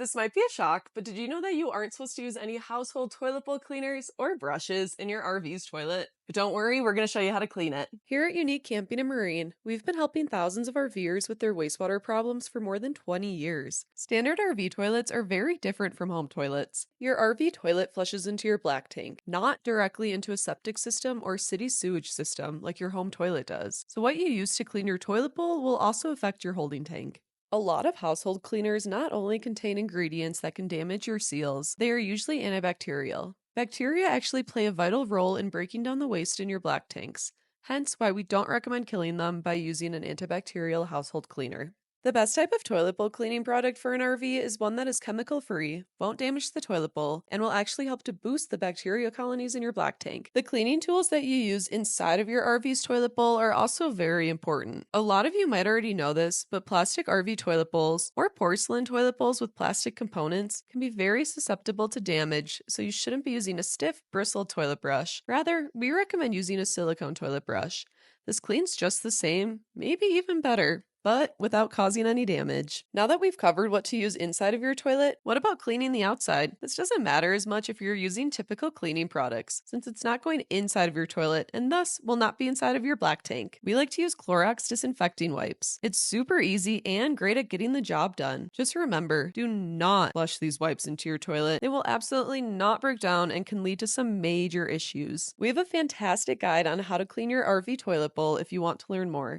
This might be a shock, but did you know that you aren't supposed to use any household toilet bowl cleaners or brushes in your RV's toilet? But don't worry, we're going to show you how to clean it. Here at Unique Camping and Marine, we've been helping thousands of RVers with their wastewater problems for more than 20 years. Standard RV toilets are very different from home toilets. Your RV toilet flushes into your black tank, not directly into a septic system or city sewage system like your home toilet does. So what you use to clean your toilet bowl will also affect your holding tank. A lot of household cleaners not only contain ingredients that can damage your seals, they are usually antibacterial. Bacteria actually play a vital role in breaking down the waste in your black tanks, hence why we don't recommend killing them by using an antibacterial household cleaner. The best type of toilet bowl cleaning product for an RV is one that is chemical free, won't damage the toilet bowl, and will actually help to boost the bacteria colonies in your black tank. The cleaning tools that you use inside of your RV's toilet bowl are also very important. A lot of you might already know this, but plastic RV toilet bowls or porcelain toilet bowls with plastic components can be very susceptible to damage, so you shouldn't be using a stiff, bristled toilet brush. Rather, we recommend using a silicone toilet brush. This cleans just the same, maybe even better, but without causing any damage. Now that we've covered what to use inside of your toilet, what about cleaning the outside? This doesn't matter as much if you're using typical cleaning products, since it's not going inside of your toilet and thus will not be inside of your black tank. We like to use Clorox disinfecting wipes. It's super easy and great at getting the job done. Just remember, do not flush these wipes into your toilet. They will absolutely not break down and can lead to some major issues. We have a fantastic guide on how to clean your RV toilet bowl if you want to learn more.